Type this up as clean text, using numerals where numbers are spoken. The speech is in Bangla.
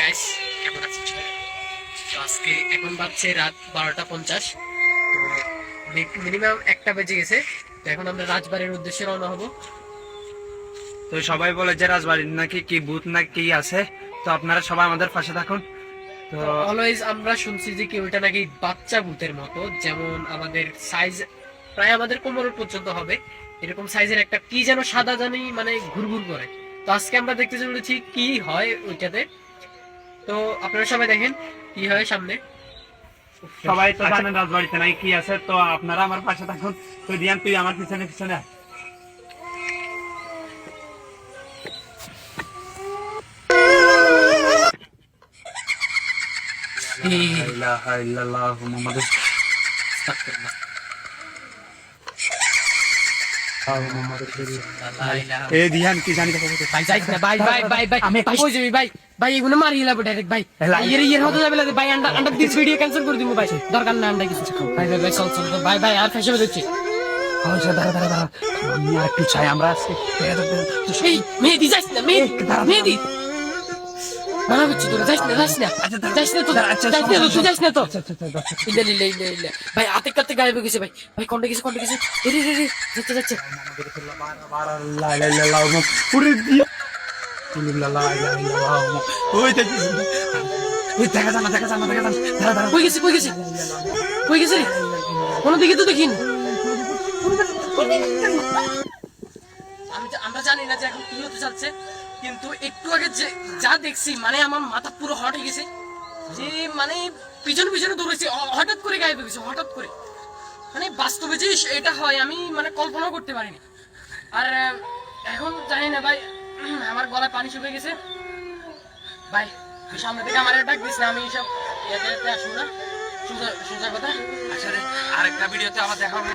গাইস, কেমন আছেন সবাই? তো আজকে এখন বাজছে রাত 12:50। তো মিনিমাম 1টা বেজে গেছে। তো এখন আমরা রাজবাড়ির উদ্দেশ্যে রওনা হব। তো সবাই বলে যে রাজবাড়ির নাকি কি ভূত না কি আছে, তো আপনারা সবাই আমাদের পাশে থাকুন। তো তো অলওয়েজ আমরা শুনছি যে কি ওইটা নাকি বাচ্চা ভূতের মতো, যেমন আমাদের সাইজ প্রায় আমাদের কোমর পর্যন্ত হবে, এরকম সাইজের একটা কি যেন সাদা জানি মানে ঘুরঘুর করে। তো আজকে আমরা দেখতে চলেছি কি হয় ওইটাতে। তো আপনারা সবাই দেখেন কি হয় সামনে। সবাই তো জানেন রাজবাড়িতে নাকি কি আছে, তো আপনারা আমার পাশে থাকুন। তো দিয়ান, তুই আমার পিছনে পিছনে আয়। লা ইলাহা ইল্লাল্লাহ মুহাম্মাদুর এ দিয়ান কি জানি কথা বলতে ভাই যাইস না ভাই ভাই ভাই ভাই আমি কই যাবি ভাই ভাই এগুলো মারি লাবো ডাইরেক্ট ভাই ইয়ের হতে যাবে না ভাই। আন্ডার দিস ভিডিও ক্যান্সেল করে দিমু ভাই, দরকার না আন্ডার কিছু। ভাই ভাই ভাই চল চল ভাই ভাই আর ফেসে দিচ্ছি। আচ্ছা দাঁড়া দাঁড়া দাঁড়া, আমি আর একটু চাই আমরা আজকে। এই মেহেদি যাইস না, মেহেদি মানা করছি তোরা যাইস না যাইস না যাইস না তো যাইস না তো তুই যাইস না তো। ইলে ইলে ইলে ইলে ভাই হাতে কাতে গায়েব গেছে ভাই ভাই কোনটা গেছে রে রে রে যাচ্ছে যাচ্ছে। লা ইলাহা ইল্লাল্লাহ পুরো দিয়া লা ইলাহা ইল্লাল্লাহ। ওই দেখিস, ওই দেখা জানা দেখা জানা দেখা জানা, দাঁড়া দাঁড়া। কই গেছে কই গেছে রে? কোনো দিকে তো দেখিন। আমরা জানি না যে এখন কি হতে যাচ্ছে, কিন্তু একটু আগে যে যা দেখছি মানে আমার মাথা পুরো হট হয়ে গেছে। যে মানে পিছনে পিছনে দৌড়েছে, হঠাৎ করে গায়েব হয়ে গেছে, হঠাৎ করে। মানে বাস্তবে যে এটা হয় আমি মানে কল্পনাও করতে পারিনি। আর এখন জানি না ভাই, আমার গলায় পানি শুকিয়ে গেছে ভাই। তুই সামনে থেকে আমার ডাক দিস না, আমি এইসব ইয়েতে আসবো না। সোজা সোজা কথা। আসলে আরেকটা ভিডিওতে আবার দেখা হবে।